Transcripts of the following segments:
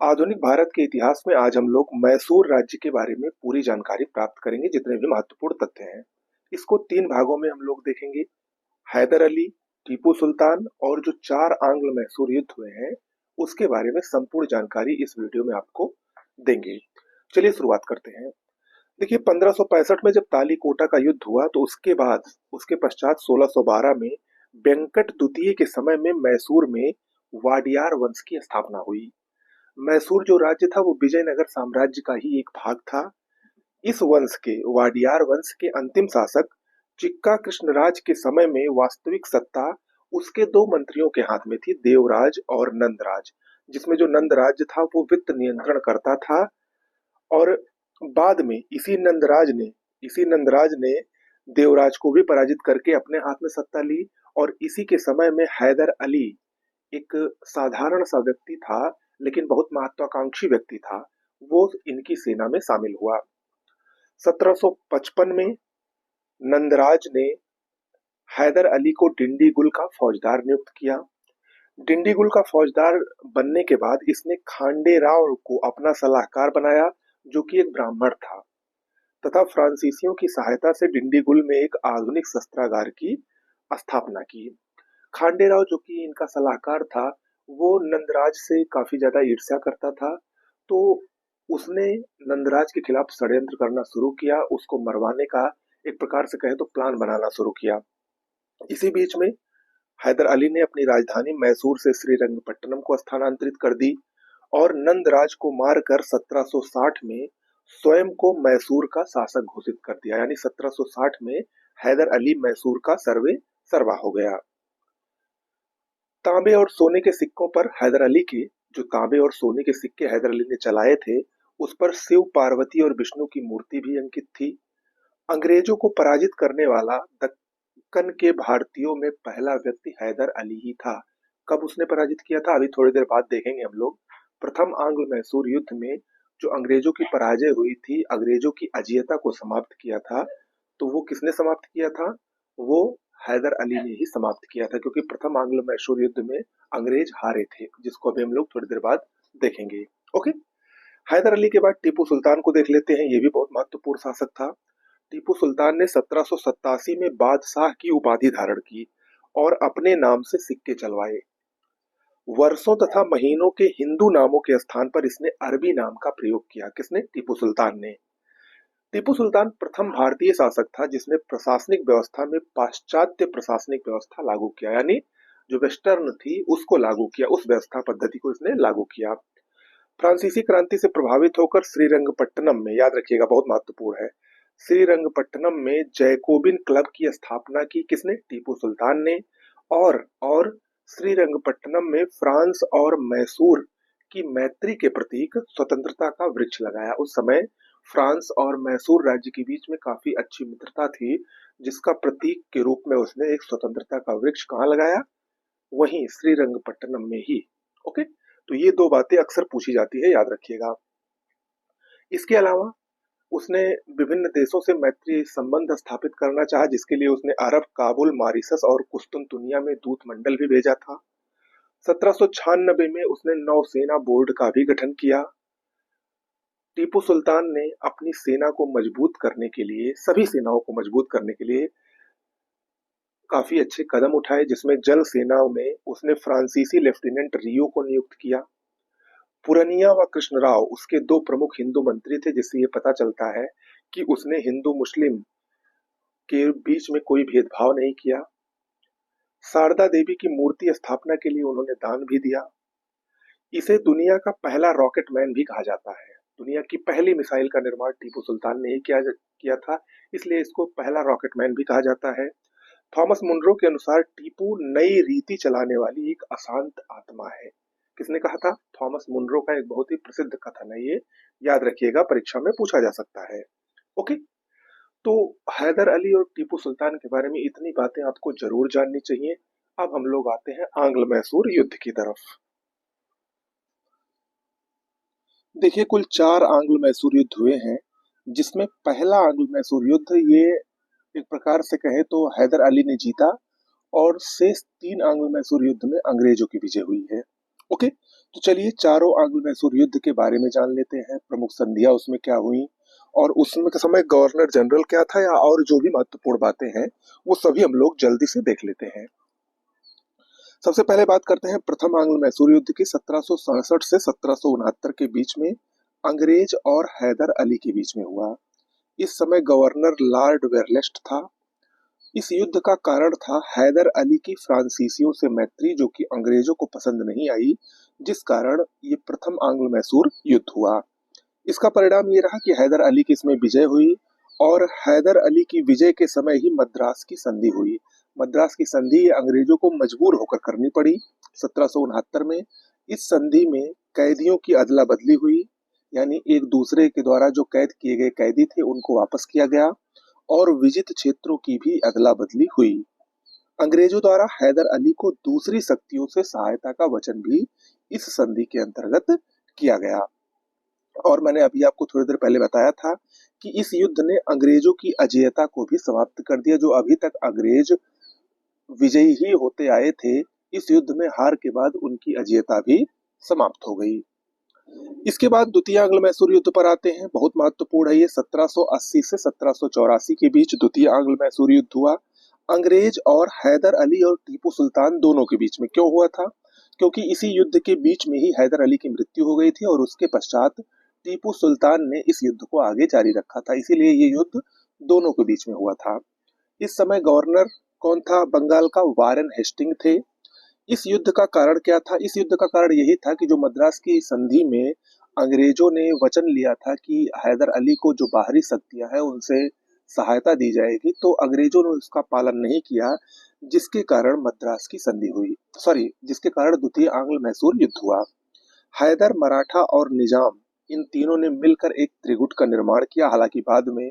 आधुनिक भारत के इतिहास में आज हम लोग मैसूर राज्य के बारे में पूरी जानकारी प्राप्त करेंगे, जितने भी महत्वपूर्ण तथ्य हैं। इसको 3 भागों में हम लोग देखेंगे। हैदर अली, टीपू सुल्तान और जो 4 आंग्ल मैसूर युद्ध हुए हैं, उसके बारे में संपूर्ण जानकारी इस वीडियो में आपको देंगे। चलिए शुरुआत करते हैं। देखिए 1565 में जब तालीकोटा का युद्ध हुआ तो उसके पश्चात 1612 में वेंकट द्वितीय के समय में मैसूर में वाडियार वंश की स्थापना हुई। मैसूर जो राज्य था वो विजयनगर साम्राज्य का ही एक भाग था। इस वंश के वाडियार वंश के अंतिम शासक चिक्का कृष्णराज के समय में वास्तविक सत्ता उसके 2 मंत्रियों के हाथ में थी, देवराज और नंदराज। जिसमें जो नंदराज था वो वित्त नियंत्रण करता था और बाद में इसी नंदराज ने देवराज को भी पराजित करके अपने हाथ में सत्ता ली। और इसी के समय में हैदर अली एक साधारण सा व्यक्ति था, लेकिन बहुत महत्वाकांक्षी व्यक्ति था। वो इनकी सेना में शामिल हुआ। 1755 में नंदराज ने हैदर अली को डिंडीगुल का फौजदार नियुक्त किया। डिंडीगुल का फौजदार बनने के बाद इसने खांडे राव को अपना सलाहकार बनाया, जो कि एक ब्राह्मण था, तथा फ्रांसीसियों की सहायता से डिंडीगुल में एक आधुनिक शस्त्रागार की स्थापना की। खांडेराव जो कि इनका सलाहकार था, वो नंदराज से काफी ज्यादा ईर्ष्या करता था। तो उसने नंदराज के खिलाफ षड्यंत्र करना शुरू किया, उसको मरवाने का एक प्रकार से कहें तो प्लान बनाना शुरू किया। इसी बीच में हैदर अली ने अपनी राजधानी मैसूर से श्रीरंगपट्टनम को स्थानांतरित कर दी और नंदराज को मारकर 1760 में स्वयं को मैसूर का शासक घोषित कर दिया। यानी 1760 में हैदर अली मैसूर का सर्वे सर्वा हो गया। तांबे और सोने के सिक्कों पर हैदर अली के जो तांबे और सोने के सिक्के हैदर अली ने चलाए थे, उस पर शिव, पार्वती और विष्णु की मूर्ति भी अंकित थी। अंग्रेजों को पराजित करने वाला दक्कन के भारतीयों में पहला व्यक्ति हैदर अली ही था। कब उसने पराजित किया था, अभी थोड़ी देर बाद देखेंगे हम लोग। प्रथम आंग्ल मैसूर युद्ध में जो अंग्रेजों की पराजय हुई थी, अंग्रेजों की अजेयता को समाप्त किया था, तो वो किसने समाप्त किया था? वो हैदर अली ने ही समाप्त किया था, क्योंकि प्रथम आंग्ल मैसूर युद्ध में अंग्रेज हारे थे, जिसको अभी हम लोग थोड़ी देर बाद देखेंगे। ओके, हैदर अली के बाद टीपू सुल्तान को देख लेते हैं। ये भी बहुत महत्वपूर्ण शासक था। टीपू सुल्तान ने 1787 में बादशाह की उपाधि धारण की और अपने नाम से सिक्के चलवाए। वर्षों तथा महीनों के हिंदू नामों के स्थान पर इसने अरबी नाम का प्रयोग किया। किसने? टीपू सुल्तान ने। टीपू सुल्तान प्रथम भारतीय शासक था जिसने प्रशासनिक व्यवस्था में पाश्चात्य प्रशासनिक व्यवस्था लागू किया, यानी जो वेस्टर्न थी उसको लागू किया, उस व्यवस्था पद्धति को इसने लागू किया। फ्रांसीसी क्रांति से प्रभावित होकर श्रीरंगपट्टनम में, याद रखिएगा बहुत महत्वपूर्ण है, श्रीरंगपट्टनम में जैकोबिन क्लब की स्थापना की। किसने? टीपू सुल्तान ने। और श्रीरंगपट्टनम में फ्रांस और मैसूर की मैत्री के प्रतीक स्वतंत्रता का वृक्ष लगाया। उस समय फ्रांस और मैसूर राज्य के बीच में काफी अच्छी मित्रता थी, जिसका प्रतीक के रूप में उसने एक स्वतंत्रता का वृक्ष कहाँ लगाया? वहीं श्रीरंगपट्टनम में ही। ओके, तो ये 2 बातें अक्सर पूछी जाती है, याद रखिएगा। इसके अलावा उसने विभिन्न देशों से मैत्री संबंध स्थापित करना चाहा, जिसके लिए उसने अरब, काबुल, मॉरिशस और कुस्तुनतुनिया में दूत मंडल भी भेजा था। 1796 में उसने नौसेना बोर्ड का भी गठन किया। टीपू सुल्तान ने अपनी सेना को मजबूत करने के लिए, सभी सेनाओं को मजबूत करने के लिए काफी अच्छे कदम उठाए, जिसमें जल सेनाओं में उसने फ्रांसीसी लेफ्टिनेंट रियो को नियुक्त किया। पुरनिया व कृष्णराव उसके 2 प्रमुख हिंदू मंत्री थे, जिससे ये पता चलता है कि उसने हिंदू मुस्लिम के बीच में कोई भेदभाव नहीं किया। शारदा देवी की मूर्ति स्थापना के लिए उन्होंने दान भी दिया। इसे दुनिया का पहला रॉकेटमैन भी कहा जाता है। दुनिया की पहली मिसाइल का निर्माण टीपू सुल्तान ने ही किया था, इसलिए इसको पहला रॉकेटमैन भी कहा जाता है। थॉमस मुनरो के अनुसार टीपू नई रीति चलाने वाली एक अशांत आत्मा है। किसने कहा था? थॉमस मुनरो का एक बहुत ही प्रसिद्ध कथन है ये, याद रखिएगा, परीक्षा में पूछा जा सकता है। ओके, तो हैदर अली और टीपू सुल्तान के बारे में इतनी बातें आपको जरूर जाननी चाहिए। अब हम लोग आते हैं आंग्ल मैसूर युद्ध की तरफ। देखिए कुल 4 आंग्ल मैसूर युद्ध हुए हैं, जिसमें पहला आंग्ल मैसूर युद्ध ये एक प्रकार से कहे तो हैदर अली ने जीता और शेष 3 आंग्ल मैसूर युद्ध में अंग्रेजों की विजय हुई है। ओके, तो चलिए चारों आंग्ल मैसूर युद्ध के बारे में जान लेते हैं, प्रमुख संधियां उसमें क्या हुई और उसमें के समय गवर्नर जनरल क्या था, या और जो भी महत्वपूर्ण बातें हैं वो सभी हम लोग जल्दी से देख लेते हैं। सबसे पहले बात करते हैं प्रथम आंग्ल मैसूर युद्ध की। 1767 से 1769 के बीच में अंग्रेज और हैदर अली के बीच में हुआ। इस समय गवर्नर लॉर्ड वेरलेस्ट था। इस युद्ध का कारण था हैदर अली की फ्रांसीसियों से मैत्री, जो कि अंग्रेजों को पसंद नहीं आई, जिस कारण ये प्रथम आंग्ल मैसूर युद्ध हुआ। इसका परिणाम ये रहा कि हैदर अली की इसमें विजय हुई और हैदर अली की विजय के समय ही मद्रास की संधि हुई। मद्रास की संधि अंग्रेजों को मजबूर होकर करनी पड़ी 1769 में। इस संधि में कैदियों की अदला बदली हुई, यानी एक दूसरे के द्वारा जो कैद किए गए कैदी थे उनको वापस किया गया और विजित क्षेत्रों की भी अदला बदली हुई। अंग्रेजों द्वारा हैदर अली को दूसरी शक्तियों से सहायता का वचन भी इस संधि के अंतर्गत किया गया। और मैंने अभी आपको थोड़ी देर पहले बताया था कि इस युद्ध ने अंग्रेजों की अजेयता को भी समाप्त कर दिया। जो अभी तक अंग्रेज विजयी ही होते आए थे, इस युद्ध में हार के बाद उनकी अजेयता भी समाप्त हो गई। इसके बाद द्वितीय आंग्ल मैसूर युद्ध पर आते हैं। बहुत महत्वपूर्ण है ये। 1780 से 1784 के बीच द्वितीय आंग्ल मैसूर युद्ध हुआ। अंग्रेज और हैदर अली और टीपू सुल्तान दोनों के बीच में। क्यों हुआ था? क्योंकि इसी युद्ध के बीच में ही हैदर अली की मृत्यु हो गई थी और उसके पश्चात टीपू सुल्तान ने इस युद्ध को आगे जारी रखा था, इसीलिए ये युद्ध दोनों के बीच में हुआ था। इस समय गवर्नर कौन था बंगाल का? वारेन हेस्टिंग थे। इस युद्ध का कारण क्या था? इस युद्ध का कारण यही था कि जो मद्रास की संधि में अंग्रेजों ने वचन लिया था कि हैदर अली को जो बाहरी शक्तियां हैं उनसे सहायता दी जाएगी, तो अंग्रेजों ने उसका पालन नहीं किया, जिसके कारण मद्रास की संधि हुई। जिसके कारण द्वितीय आंग्ल मैसूर युद्ध हुआ। हैदर, मराठा और निजाम, इन तीनों ने मिलकर एक त्रिगुट का निर्माण किया। हालांकि बाद में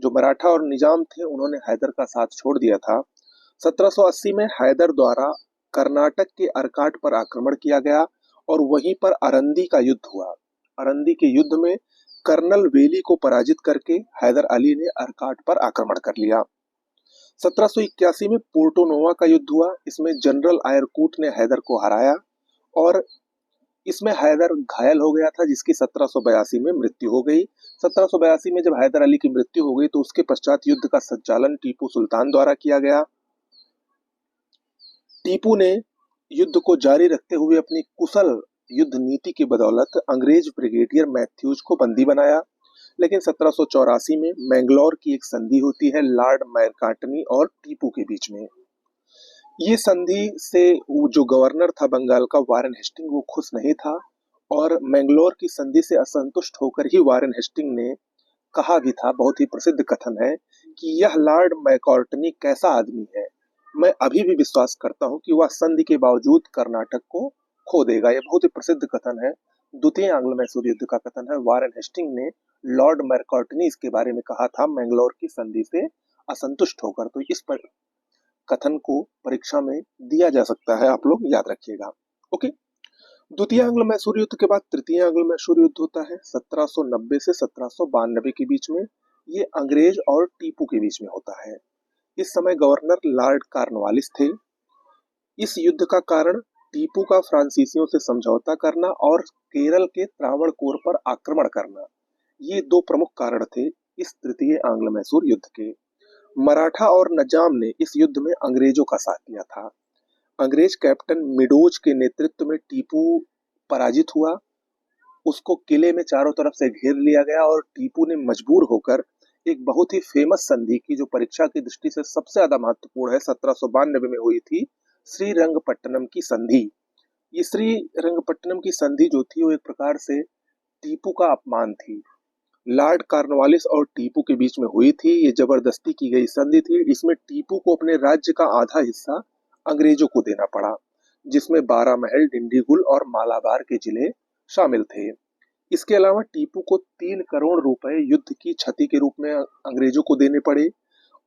जो मराठा और निजाम थे उन्होंने हैदर का साथ छोड़ दिया था। 1780 में हैदर द्वारा कर्नाटक के अर्काट पर आक्रमण किया गया और वहीं पर अरंदी का युद्ध हुआ। अरंदी के युद्ध में कर्नल वेली को पराजित करके हैदर अली ने अर्काट पर आक्रमण कर लिया। 1781 में पोर्टो नोवा का युद्ध हुआ। इसमें जनरल आयरकूट ने हैदर को हराया और इसमें हैदर घायल हो गया था, जिसकी 1782 में मृत्यु हो गई। 1782 में जब हैदर अली की मृत्यु हो गई तो उसके पश्चात युद्ध का संचालन टीपू सुल्तान द्वारा किया गया। टीपू ने युद्ध को जारी रखते हुए अपनी कुशल युद्ध नीति की बदौलत अंग्रेज ब्रिगेडियर मैथ्यूज को बंदी बनाया। लेकिन 1784 में मैंगलोर की एक संधि होती है लॉर्ड मैकार्टनी और टीपू के बीच में। ये संधि से जो गवर्नर था बंगाल का वारेन हेस्टिंग, वो खुश नहीं था और मैंगलोर की संधि से असंतुष्ट होकर ही वारेन हेस्टिंग ने कहा भी था, बहुत ही प्रसिद्ध कथन है, कि यह लॉर्ड मैकार्टनी कैसा आदमी है, मैं अभी भी विश्वास करता हूं कि वह संधि के बावजूद कर्नाटक को खो देगा। यह बहुत ही प्रसिद्ध कथन है, द्वितीय आंग्ल मैसूर युद्ध का कथन है। वारेन हेस्टिंग ने लॉर्ड मैकार्टनी इसके बारे में कहा था मैंगलोर की संधि से असंतुष्ट होकर। तो इस पर कथन को परीक्षा में दिया जा सकता है, आप लोग याद रखिएगा। ओके। द्वितीय आंग्ल मैसूर युद्ध के बाद तृतीय आंग्ल मैसूर युद्ध होता है 1790 से 1792 के बीच में। ये अंग्रेज और टीपू के बीच में होता है। इस समय गवर्नर लॉर्ड कॉर्नवालिस थे। इस युद्ध का कारण टीपू का फ्रांसीसियों से समझौता करना और केरल के त्रावणकोर पर आक्रमण करना, ये दो प्रमुख कारण थे इस तृतीय आंग्ल मैसूर युद्ध के। मराठा और निजाम ने इस युद्ध में अंग्रेजों का साथ दिया था। अंग्रेज कैप्टन मिडोज के नेतृत्व में टीपू पराजित हुआ। उसको किले में चारों तरफ से घेर लिया गया और टीपू ने मजबूर होकर एक बहुत ही फेमस संधि की, जो परीक्षा की दृष्टि से सबसे ज्यादा महत्वपूर्ण है, 1792 में हुई थी श्रीरंगपट्टनम की संधि। ये श्रीरंगपट्टनम की संधि जो थी वो एक प्रकार से टीपू का अपमान थी। लॉर्ड कॉर्नवालिस और टीपू के बीच में हुई थी। ये जबरदस्ती की गई संधि थी। इसमें टीपू को अपने राज्य का आधा हिस्सा अंग्रेजों को देना पड़ा, जिसमें बारामहल, डिंडीगुल और मालाबार के जिले शामिल थे। इसके अलावा टीपू को 3 करोड़ रुपए युद्ध की क्षति के रूप में अंग्रेजों को देने पड़े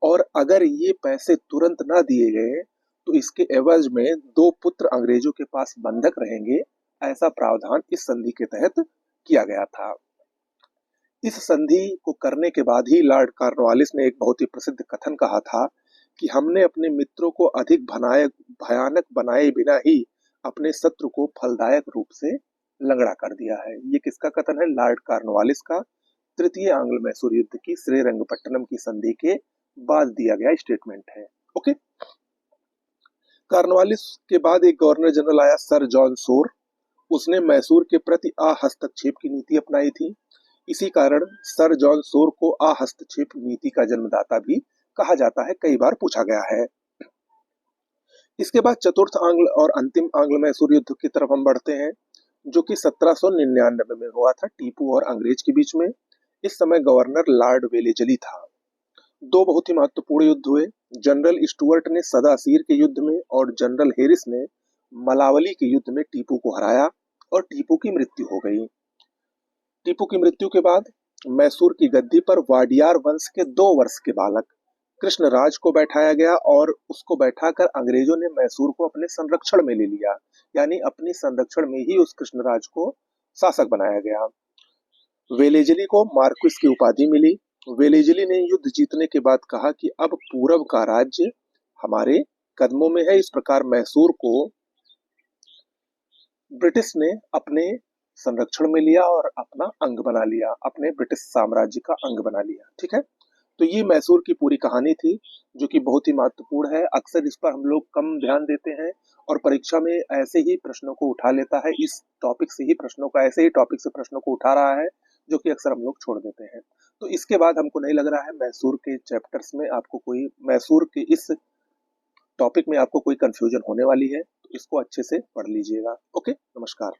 और अगर ये पैसे तुरंत ना दिए गए तो इसके एवज में 2 पुत्र अंग्रेजों के पास बंधक रहेंगे। ऐसा प्रावधान इस संधि के तहत किया गया था। इस संधि को करने के बाद ही लॉर्ड कॉर्नवालिस ने एक बहुत ही प्रसिद्ध कथन कहा था कि हमने अपने मित्रों को अधिक भयानक बनाए बिना ही अपने शत्रु को फलदायक रूप से लंगड़ा कर दिया है। ये किसका कथन है? लॉर्ड कॉर्नवालिस का तृतीय आंग्ल मैसूर युद्ध की श्रीरंगपट्टनम की संधि के बाद दिया गया स्टेटमेंट है। ओके। कॉर्नवालिस के बाद एक गवर्नर जनरल आया, सर जॉन सोर। उसने मैसूर के प्रति अहस्तक्षेप की नीति अपनाई थी। इसी कारण सर जॉन सोर को अहस्तक्षेप नीति का जन्मदाता भी कहा जाता है, कई बार पूछा गया है। इसके बाद चतुर्थ आंग्ल और अंतिम आंग्ल मैसूर युद्ध की तरफ हम बढ़ते हैं, जो कि 1799 में हुआ था टीपू और अंग्रेज के बीच में। इस समय गवर्नर लॉर्ड वेलेजली था। दो बहुत ही महत्वपूर्ण युद्ध हुए। जनरल स्टुअर्ट ने सदासीर के युद्ध में और जनरल हेरिस ने मलावली के युद्ध में टीपू को हराया और टीपू की मृत्यु हो गई। टीपू की मृत्यु के बाद मैसूर की गद्दी पर वाडियार वंश के 2 वर्ष के बालक कृष्णराज को बैठाया गया और उसको बैठाकर अंग्रेजों ने मैसूर को अपने संरक्षण में ले लिया। यानी अपने संरक्षण में ही उस कृष्णराज को शासक बनाया गया। वेलेजली को मार्क्विस की उपाधि मिली। वेलेजली ने युद्ध जीतने के बाद कहा कि अब पूरब का राज्य हमारे कदमों में है। इस प्रकार मैसूर को ब्रिटिश ने अपने संरक्षण में लिया और अपना अंग बना लिया, अपने ब्रिटिश साम्राज्य का अंग बना लिया। ठीक है। तो ये मैसूर की पूरी कहानी थी, जो कि बहुत ही महत्वपूर्ण है। अक्सर इस पर हम लोग कम ध्यान देते हैं और परीक्षा में ऐसे ही प्रश्नों को उठा लेता है, इस टॉपिक से ही प्रश्नों का, ऐसे ही टॉपिक से प्रश्नों को उठा रहा है, जो कि अक्सर हम लोग छोड़ देते हैं। तो इसके बाद हमको नहीं लग रहा है मैसूर के चैप्टर्स में आपको कोई, मैसूर के इस टॉपिक में आपको कोई कंफ्यूजन होने वाली है। तो इसको अच्छे से पढ़ लीजिएगा। ओके, नमस्कार।